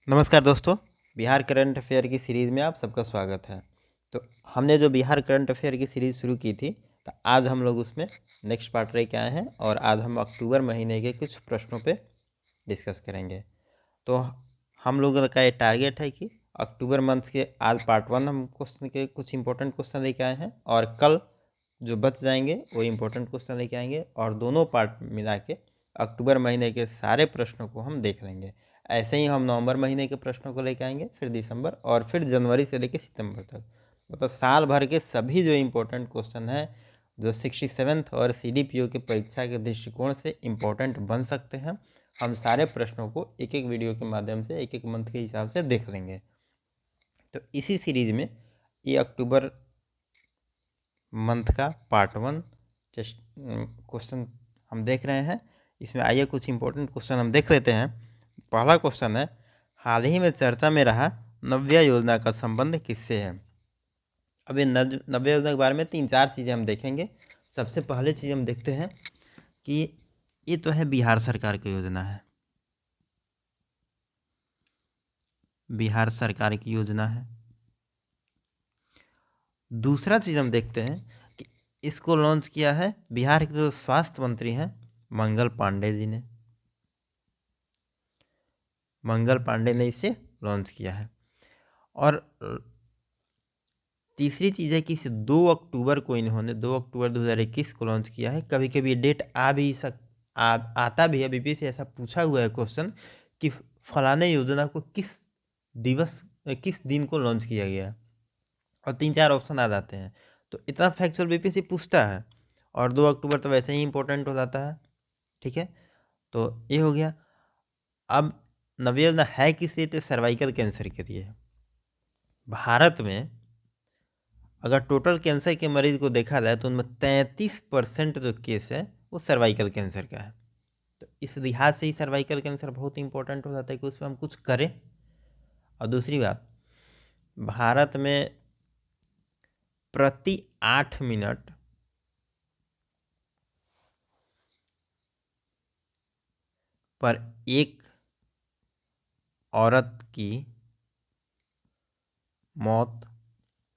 नमस्कार दोस्तों, Bihar current affair की सीरीज़ में आप सबका स्वागत है। तो हमने जो बिहार करंट अफेयर की सीरीज़ शुरू की थी, तो आज हम लोग उसमें नेक्स्ट पार्ट लेके आए हैं और आज हम अक्टूबर महीने के कुछ प्रश्नों पे डिस्कस करेंगे। तो हम लोगों का ये टारगेट है कि अक्टूबर मंथ के आज पार्ट 1 हम क्वेश्चन के कुछ इंपॉर्टेंट क्वेश्चन लेके आए हैं और कल जो बच जाएंगे वो इंपॉर्टेंट क्वेश्चन लेके आएंगे और दोनों पार्ट मिला के अक्टूबर महीने के सारे प्रश्नों को हम देख लेंगे। ऐसे ही हम नवंबर महीने के प्रश्नों को लेकर आएंगे, फिर दिसंबर और फिर जनवरी से लेकर सितंबर तक, मतलब साल भर के सभी जो इम्पोर्टेंट क्वेश्चन हैं जो 67th और CDPO की परीक्षा के दृष्टिकोण से इम्पोर्टेंट बन सकते हैं, हम सारे प्रश्नों को एक एक वीडियो के माध्यम से एक एक मंथ के हिसाब से देख लेंगे। तो इसी सीरीज में ये अक्टूबर मंथ का पार्ट 1 क्वेश्चन हम देख रहे हैं। इसमें आइए कुछ इम्पोर्टेंट क्वेश्चन हम देख लेते हैं। पहला क्वेश्चन है, हाल ही में चर्चा में रहा नव्या योजना का संबंध किससे है। अब ये नव्या योजना के बारे में 3-4 चीज़ें हम देखेंगे। सबसे पहले चीज़ हम देखते हैं कि ये तो है बिहार सरकार की योजना है, बिहार सरकार की योजना है। दूसरा चीज़ हम देखते हैं कि इसको लॉन्च किया है बिहार के जो स्वास्थ्य मंत्री हैं मंगल पांडे जी ने। मंगल पांडे ने इसे लॉन्च किया है। और तीसरी चीज़ है कि इसे 2 अक्टूबर को इन्होंने 2 अक्टूबर 2021 को लॉन्च किया है। कभी कभी ये डेट आता भी है, बीपीएससी ऐसा पूछा हुआ है क्वेश्चन कि फलाने योजना को किस दिन को लॉन्च किया गया, और 3-4 ऑप्शन आ जाते हैं। तो इतना फैक्चुअल बीपीएससी पूछता है, और 2 अक्टूबर तो वैसे ही इंपॉर्टेंट हो जाता है। ठीक है, तो ये हो गया। अब नव्या योजना है किस लिए, तो सर्वाइकल कैंसर के लिए। भारत में अगर टोटल कैंसर के मरीज को देखा जाए तो उनमें 33% जो केस है वो सर्वाइकल कैंसर का है। तो इस लिहाज से ही सर्वाइकल कैंसर बहुत इंपॉर्टेंट हो जाता है कि उस पर हम कुछ करें। और दूसरी बात, भारत में प्रति 8 मिनट पर एक औरत की मौत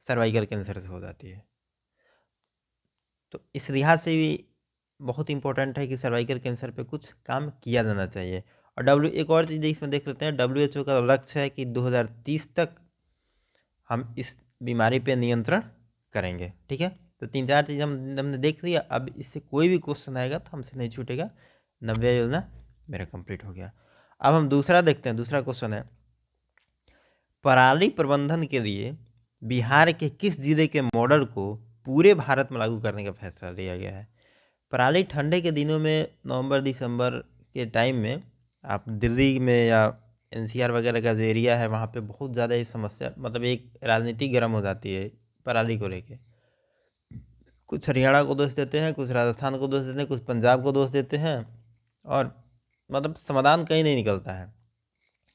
सर्वाइकल कैंसर से हो जाती है। तो इस लिहाज से भी बहुत इंपॉर्टेंट है कि सर्वाइकल कैंसर पे कुछ काम किया जाना चाहिए। और एक और चीज़ इसमें देख लेते हैं, WHO का लक्ष्य है कि 2030 तक हम इस बीमारी पे नियंत्रण करेंगे। ठीक है, तो 3-4 चीज़ हमने देख लिया। अब इससे कोई भी क्वेश्चन आएगा तो हमसे नहीं छूटेगा। नव्या योजना मेरा कंप्लीट हो गया। अब हम दूसरा देखते हैं। दूसरा क्वेश्चन है, पराली प्रबंधन के लिए बिहार के किस जिले के मॉडल को पूरे भारत में लागू करने का फैसला लिया गया है। पराली ठंडे के दिनों में नवंबर दिसंबर के टाइम में आप दिल्ली में या NCR वगैरह का जो एरिया है वहाँ पे बहुत ज़्यादा ये समस्या, मतलब एक राजनीति गर्म हो जाती है पराली को लेके। कुछ हरियाणा को दोष देते हैं, कुछ राजस्थान को दोष देते हैं, कुछ पंजाब को दोष देते हैं, और मतलब समाधान कहीं नहीं निकलता है।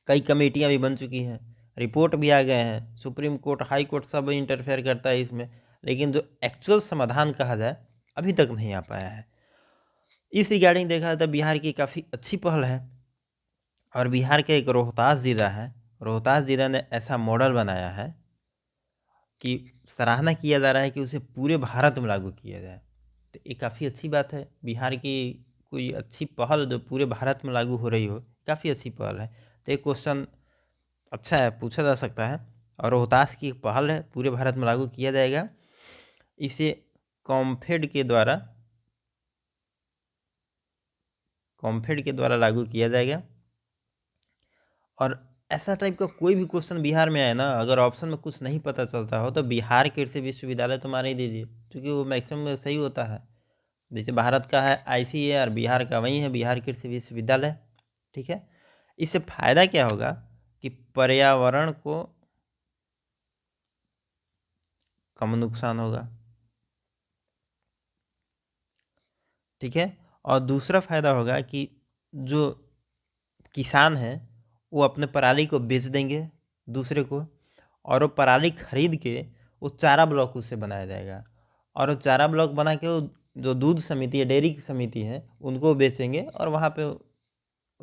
कई कमेटियाँ भी बन चुकी हैं, रिपोर्ट भी आ गए हैं, सुप्रीम कोर्ट, हाई कोर्ट सब इंटरफेयर करता है इसमें, लेकिन जो एक्चुअल समाधान कहा जाए अभी तक नहीं आ पाया है। इस रिगार्डिंग देखा जाए तो बिहार की काफ़ी अच्छी पहल है। और बिहार के एक रोहतास ज़िला है, रोहतास ज़िला ने ऐसा मॉडल बनाया है कि सराहना किया जा रहा है कि उसे पूरे भारत में लागू किया जाए। तो ये काफ़ी अच्छी बात है, बिहार की कोई अच्छी पहल जो पूरे भारत में लागू हो रही हो, काफ़ी अच्छी पहल है। तो एक क्वेश्चन अच्छा है, पूछा जा सकता है। और रोहतास की पहल है, पूरे भारत में लागू किया जाएगा। इसे कॉम्फेड के द्वारा लागू किया जाएगा। और ऐसा टाइप का कोई भी क्वेश्चन बिहार में आए ना, अगर ऑप्शन में कुछ नहीं पता चलता हो तो बिहार कृषि विश्वविद्यालय तो मार ही दीजिए, क्योंकि वो मैक्सिमम सही होता है। जैसे भारत का है ICAR, बिहार का वही है बिहार कृषि विश्वविद्यालय। ठीक है, इससे फायदा क्या होगा कि पर्यावरण को कम नुकसान होगा। ठीक है, और दूसरा फायदा होगा कि जो किसान हैं वो अपने पराली को बेच देंगे दूसरे को, और वो पराली खरीद के वो चारा ब्लॉक उससे बनाया जाएगा, और वो चारा ब्लॉक बना के वो जो दूध समिति है, डेयरी की समिति है, उनको बेचेंगे और वहाँ पे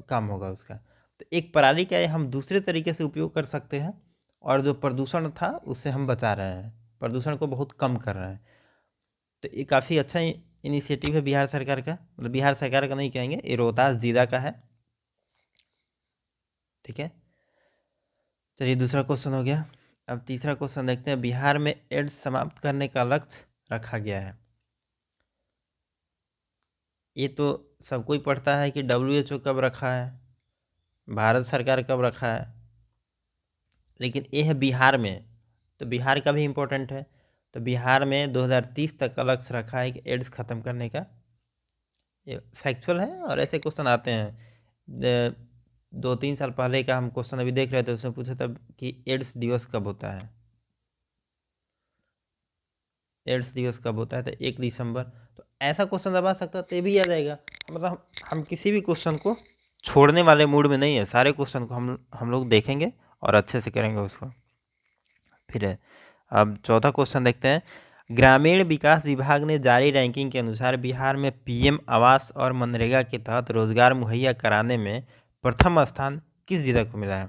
काम होगा उसका। तो एक पराली का हम दूसरे तरीके से उपयोग कर सकते हैं, और जो प्रदूषण था उससे हम बचा रहे हैं, प्रदूषण को बहुत कम कर रहे हैं। तो ये काफ़ी अच्छा इनिशिएटिव है बिहार सरकार का, मतलब बिहार सरकार का नहीं कहेंगे, ये रोहतास जिला का है। ठीक है, चलिए दूसरा क्वेश्चन हो गया। अब तीसरा क्वेश्चन देखते हैं। बिहार में एड्स समाप्त करने का लक्ष्य रखा गया है। ये तो सबको ही पढ़ता है कि WHO कब रखा है, भारत सरकार कब रखा है, लेकिन ये है बिहार में, तो बिहार का भी इम्पोर्टेंट है। तो बिहार में 2030 तक का लक्ष्य रखा है कि एड्स ख़त्म करने का। ये फैक्चुअल है, और ऐसे क्वेश्चन आते हैं। 2-3 साल पहले का हम क्वेश्चन अभी देख रहे थे, उसमें पूछा था कि एड्स दिवस कब होता है, एड्स दिवस कब होता है, तो 1 दिसंबर। तो ऐसा क्वेश्चन जब आ सकता है तो ये भी आ जाएगा। मतलब हम किसी भी क्वेश्चन को छोड़ने वाले मूड में नहीं है, सारे क्वेश्चन को हम लोग देखेंगे और अच्छे से करेंगे उसको। फिर अब चौथा क्वेश्चन देखते हैं। ग्रामीण विकास विभाग ने जारी रैंकिंग के अनुसार बिहार में PM आवास और मनरेगा के तहत रोजगार मुहैया कराने में प्रथम स्थान किस जिला को मिला है?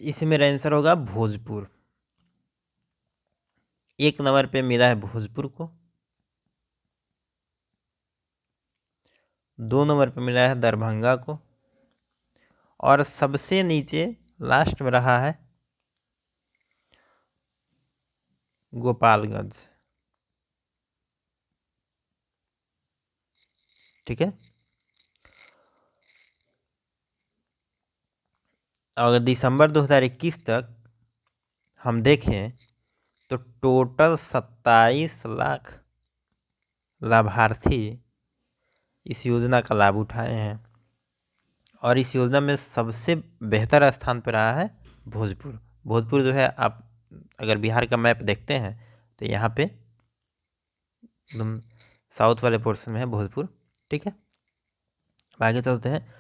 इसमें आंसर होगा भोजपुर। 1 नंबर पे मिला है भोजपुर को, 2 नंबर पे मिला है दरभंगा को, और सबसे नीचे लास्ट में रहा है गोपालगंज। ठीक है, अगर दिसंबर 2021 तक हम देखें तो टोटल 27 लाख लाभार्थी इस योजना का लाभ उठाए हैं, और इस योजना में सबसे बेहतर स्थान पर रहा है भोजपुर। भोजपुर जो है, आप अगर बिहार का मैप देखते हैं तो यहाँ पे एकदम साउथ वाले पोर्शन में है भोजपुर। ठीक है, आगे चलते हैं।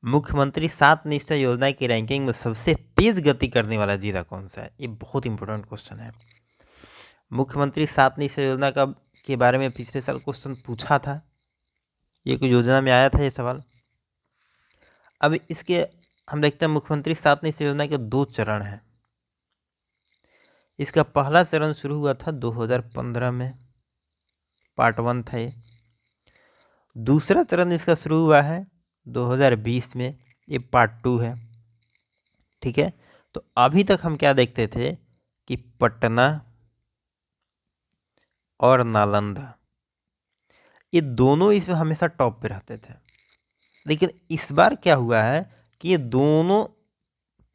मुख्यमंत्री 7 निश्चय योजना की रैंकिंग में सबसे तेज गति करने वाला जिला कौन सा है? ये बहुत इंपॉर्टेंट क्वेश्चन है। मुख्यमंत्री 7 निश्चय योजना का के बारे में पिछले साल क्वेश्चन पूछा था, ये कोई योजना में आया था ये सवाल। अब इसके हम देखते हैं, मुख्यमंत्री 7 निश्चय योजना के 2 चरण हैं। इसका पहला चरण शुरू हुआ था 2015 में, पार्ट 1 था ये। दूसरा चरण इसका शुरू हुआ है 2020 में, ये पार्ट 2 है। ठीक है, तो अभी तक हम क्या देखते थे कि पटना और नालंदा, ये दोनों इसमें हमेशा टॉप पे रहते थे। लेकिन इस बार क्या हुआ है कि ये दोनों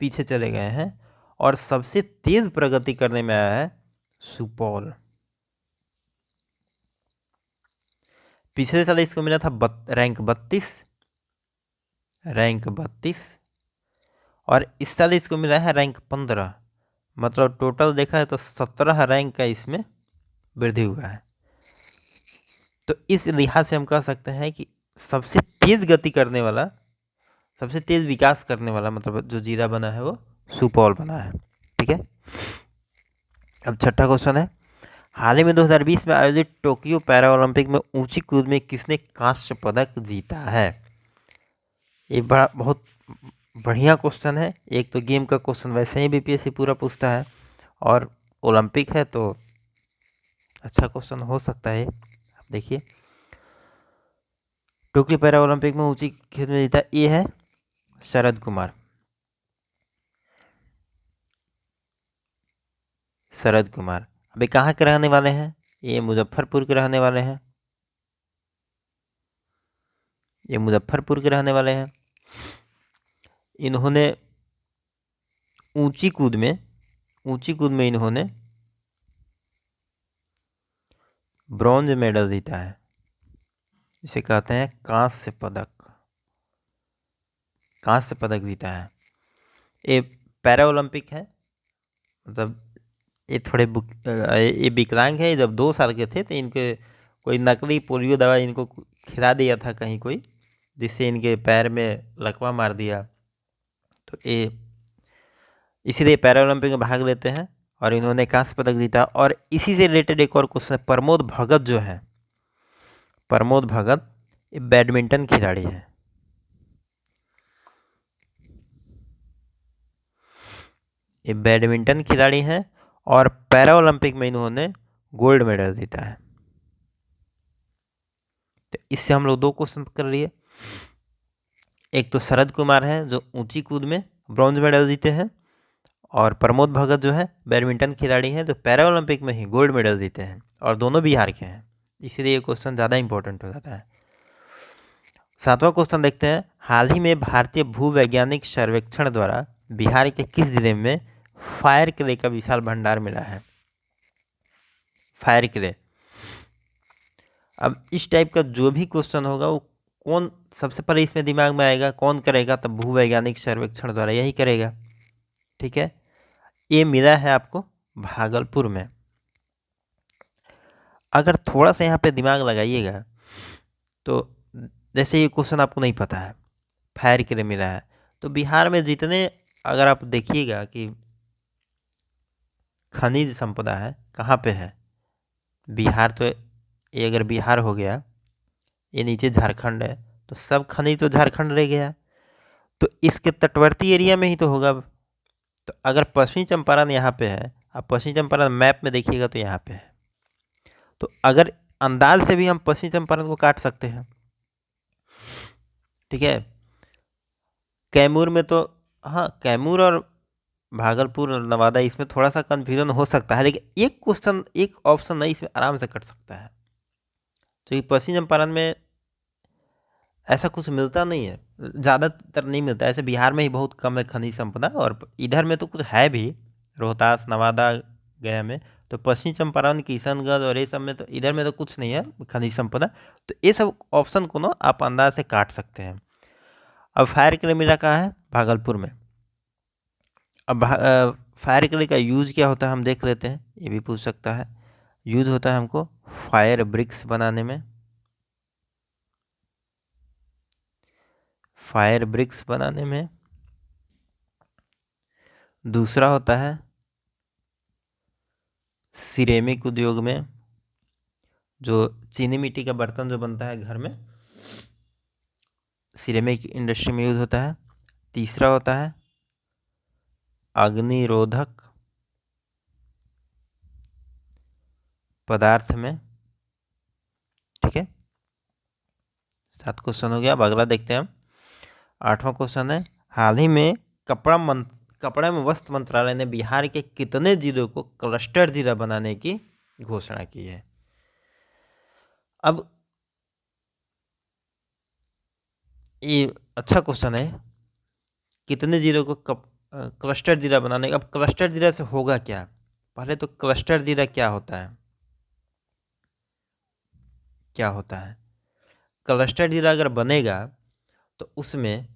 पीछे चले गए हैं, और सबसे तेज प्रगति करने में आया है सुपौल। पिछले साल इसको मिला था रैंक 32, और इस साल इसको मिला है रैंक 15। मतलब टोटल देखा है तो 17 रैंक का इसमें वृद्धि हुआ है। तो इस लिहाज से हम कह सकते हैं कि सबसे तेज गति करने वाला, सबसे तेज विकास करने वाला मतलब जो जिला बना है वो सुपौल बना है। ठीक है, अब छठा क्वेश्चन है। हाल ही में 2020 में आयोजित टोक्यो पैरा ओलंपिक में ऊंची कूद में किसने कांस्य पदक जीता है? ये बहुत बढ़िया क्वेश्चन है। एक तो गेम का क्वेश्चन वैसे ही BPSC पूरा पूछता है, और ओलंपिक है तो अच्छा क्वेश्चन हो सकता है। आप देखिए, टोक्यो पैरा ओलंपिक में ऊंची कूद में जीता, ये है शरद कुमार। शरद कुमार अभी कहाँ के रहने वाले हैं? ये मुजफ्फरपुर के रहने वाले हैं, ये मुजफ्फरपुर के रहने वाले हैं। इन्होंने ऊंची कूद में इन्होंने ब्रॉन्ज मेडल जीता है, इसे कहते हैं कांस्य पदक जीता है। ये पैरा ओलंपिक है, मतलब ये थोड़े ये विकलांग है। जब 2 साल के थे तो इनके कोई नकली पोलियो दवा इनको खिला दिया था कहीं कोई, जिससे इनके पैर में लकवा मार दिया। तो ये इसीलिए पैरा ओलंपिक में भाग लेते हैं, और इन्होंने कांस्य पदक जीता। और इसी से रिलेटेड एक और क्वेश्चन है। प्रमोद भगत जो है, प्रमोद भगत ये बैडमिंटन खिलाड़ी है। ये बैडमिंटन खिलाड़ी हैं और पैरा ओलंपिक में इन्होंने गोल्ड मेडल जीता है। तो इससे हम लोग 2 क्वेश्चन कर लिए। एक तो शरद कुमार है जो ऊंची कूद में ब्रॉन्ज मेडल जीते हैं, और प्रमोद भगत जो है बैडमिंटन खिलाड़ी हैं जो पैरा ओलंपिक में ही गोल्ड मेडल जीते हैं, और दोनों बिहार के हैं, इसलिए ये क्वेश्चन ज़्यादा इंपॉर्टेंट हो जाता है। 7वां क्वेश्चन देखते हैं। हाल ही में भारतीय भूवैज्ञानिक सर्वेक्षण द्वारा बिहार के किस जिले में फायर क्ले का विशाल भंडार मिला है? Fire clay. अब इस टाइप का जो भी क्वेश्चन होगा वो कौन सबसे पहले इसमें दिमाग में आएगा, कौन करेगा? तो भूवैज्ञानिक सर्वेक्षण द्वारा यही करेगा। ठीक है, ये मिला है आपको भागलपुर में। अगर थोड़ा सा यहाँ पे दिमाग लगाइएगा तो जैसे ये क्वेश्चन आपको नहीं पता है, फायर के लिए मिला है, तो बिहार में जितने अगर आप देखिएगा कि खनिज संपदा है कहाँ पे है, बिहार तो ये अगर बिहार हो गया, ये नीचे झारखंड है, तो सब खनिज तो झारखंड रह गया, तो इसके तटवर्ती एरिया में ही तो होगा। तो अगर पश्चिमी चंपारण यहाँ पे है, आप पश्चिमी चंपारण मैप में देखिएगा तो यहाँ पे है, तो अगर अंदाज से भी हम पश्चिमी चंपारण को काट सकते हैं। ठीक है, कैमूर में तो हाँ, कैमूर और भागलपुर और नवादा इसमें थोड़ा सा कन्फ्यूजन हो सकता है, लेकिन एक क्वेश्चन एक ऑप्शन नहीं इसमें आराम से कट सकता है, क्योंकि पश्चिमी चंपारण में ऐसा कुछ मिलता नहीं है, ज़्यादातर नहीं मिलता, ऐसे बिहार में ही बहुत कम है खनिज संपदा, और इधर में तो कुछ है भी, रोहतास नवादा गया में, तो पश्चिमी चंपारण किशनगंज और ये सब में तो इधर में तो कुछ नहीं है खनिज संपदा, तो ये सब ऑप्शन को ना आप अंदाज से काट सकते हैं। अब फायर क्ले मिला कहाँ है? भागलपुर में। अब फायर क्ले का यूज़ क्या होता है हम देख लेते हैं, ये भी पूछ सकता है। यूज़ होता है हमको फायर ब्रिक्स बनाने में, फायर ब्रिक्स बनाने में। दूसरा होता है सिरेमिक उद्योग में, जो चीनी मिट्टी का बर्तन जो बनता है घर में, सिरेमिक इंडस्ट्री में यूज़ होता है। तीसरा होता है अग्निरोधक पदार्थ में। ठीक है, 7 क्वेश्चन हो गया। अब अगला देखते हैं हम। 8वां क्वेश्चन है, हाल ही में कपड़ा एवं वस्त्र मंत्रालय ने बिहार के कितने जिलों को क्लस्टर जिला बनाने की घोषणा की है? अब ये अच्छा क्वेश्चन है, कितने जिलों को क्लस्टर जिला बनाने का। अब क्लस्टर जिला से होगा क्या? पहले तो क्लस्टर जिला क्या होता है, क्या होता है? क्लस्टर जिला अगर बनेगा तो उसमें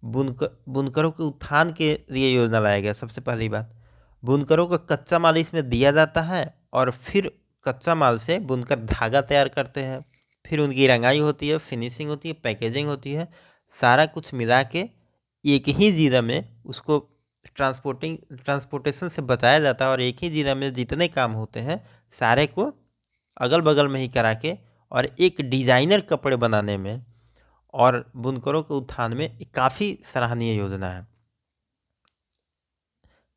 बुनकरों के उत्थान के लिए योजना लाया गया। सबसे पहली बात, बुनकरों को कच्चा माल इसमें दिया जाता है, और फिर कच्चा माल से बुनकर धागा तैयार करते हैं, फिर उनकी रंगाई होती है, फिनिशिंग होती है, पैकेजिंग होती है, सारा कुछ मिला के एक ही ज़िला में उसको ट्रांसपोर्टेशन से बचाया जाता है, और एक ही ज़िला में जितने काम होते हैं सारे को अगल बगल में ही करा के, और एक डिजाइनर कपड़े बनाने में और बुनकरों के उत्थान में काफ़ी सराहनीय योजना है।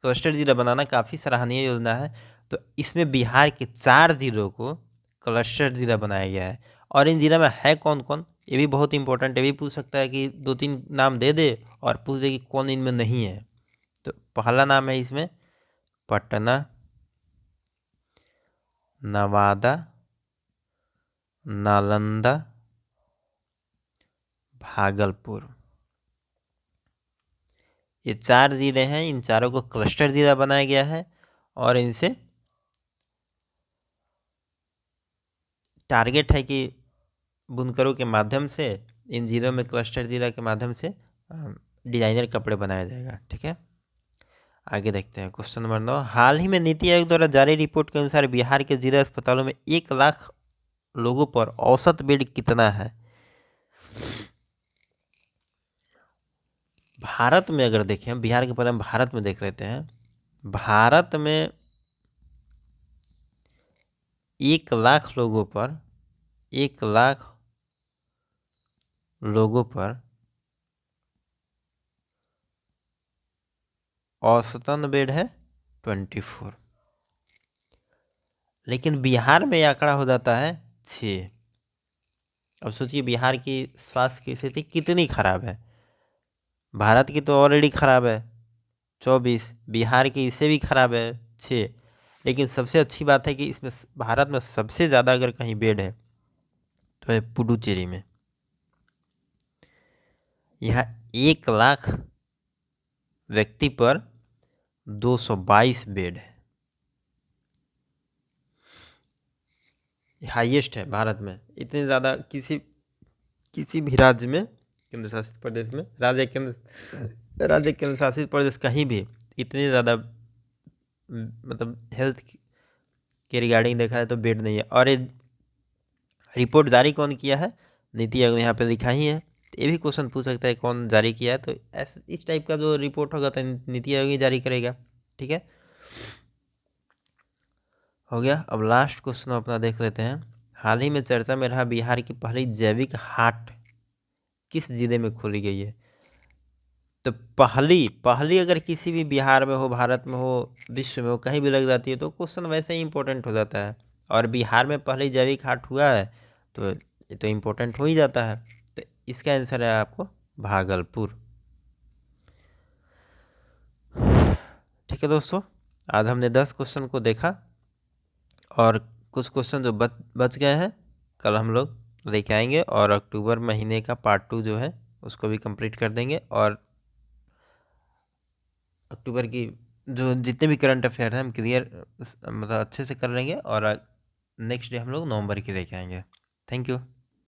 क्लस्टर जिला बनाना काफ़ी सराहनीय योजना है। तो इसमें बिहार के 4 जिलों को क्लस्टर जिला बनाया गया है, और इन जिला में है कौन कौन, ये भी बहुत इंपॉर्टेंट। ये भी पूछ सकता है कि 2-3 नाम दे दे और पूछ दे कि कौन इनमें नहीं है। तो पहला नाम है इसमें पटना, नवादा, नालंदा, भागलपुर। ये 4 जिले हैं, इन चारों को क्लस्टर जिला बनाया गया है, और इनसे टारगेट है कि बुनकरों के माध्यम से इन जिलों में क्लस्टर जिला के माध्यम से डिजाइनर कपड़े बनाया जाएगा। ठीक है, आगे देखते हैं क्वेश्चन नंबर 9। हाल ही में नीति आयोग द्वारा जारी रिपोर्ट के अनुसार बिहार के जिला अस्पतालों में 1 लाख लोगों पर औसत बेड कितना है? भारत में अगर देखें, बिहार के पहले हम भारत में देख लेते हैं। भारत में 1 लाख लोगों पर 1 लाख लोगों पर औसतन बेड है 24। लेकिन बिहार में ये आंकड़ा हो जाता है 6। अब सोचिए बिहार की स्वास्थ्य की स्थिति कितनी खराब है। भारत की तो ऑलरेडी खराब है 24, बिहार की इससे भी खराब है 6। लेकिन सबसे अच्छी बात है कि इसमें भारत में सबसे ज़्यादा अगर कहीं बेड है तो है पुडुचेरी में। यहाँ 1 लाख व्यक्ति पर 222 बेड है, हाईएस्ट है भारत में। इतने ज़्यादा किसी भी राज्य में, केंद्र शासित प्रदेश में, राज्य केंद्र शासित प्रदेश कहीं भी इतने ज़्यादा मतलब हेल्थ के रिगार्डिंग देखा है तो बेड नहीं है। और ये रिपोर्ट जारी कौन किया है? नीति आयोग ने यहाँ पे लिखा ही है। तो ये भी क्वेश्चन पूछ सकता है कौन जारी किया है, तो इस टाइप का जो रिपोर्ट होगा तो नीति आयोग ही जारी करेगा। ठीक है, हो गया। अब लास्ट क्वेश्चन अपना देख लेते हैं। हाल ही में चर्चा में रहा बिहार की पहली जैविक हाट किस जिले में खोली गई है? तो पहली अगर किसी भी बिहार में हो, भारत में हो, विश्व में हो, कहीं भी लग जाती है तो क्वेश्चन वैसे ही इंपॉर्टेंट हो जाता है। और बिहार में पहली जैविक हाट हुआ है तो ये तो इम्पोर्टेंट हो ही जाता है। तो इसका आंसर है आपको भागलपुर। ठीक है दोस्तों, आज हमने 10 क्वेश्चन को देखा और कुछ क्वेश्चन जो बच गए हैं कल हम लोग लेके आएंगे, और अक्टूबर महीने का पार्ट 2 जो है उसको भी कंप्लीट कर देंगे। और अक्टूबर की जो जितने भी करंट अफेयर हैं हम क्लियर मतलब अच्छे से कर लेंगे, और नेक्स्ट डे हम लोग नवंबर की लेके आएंगे। Thank you.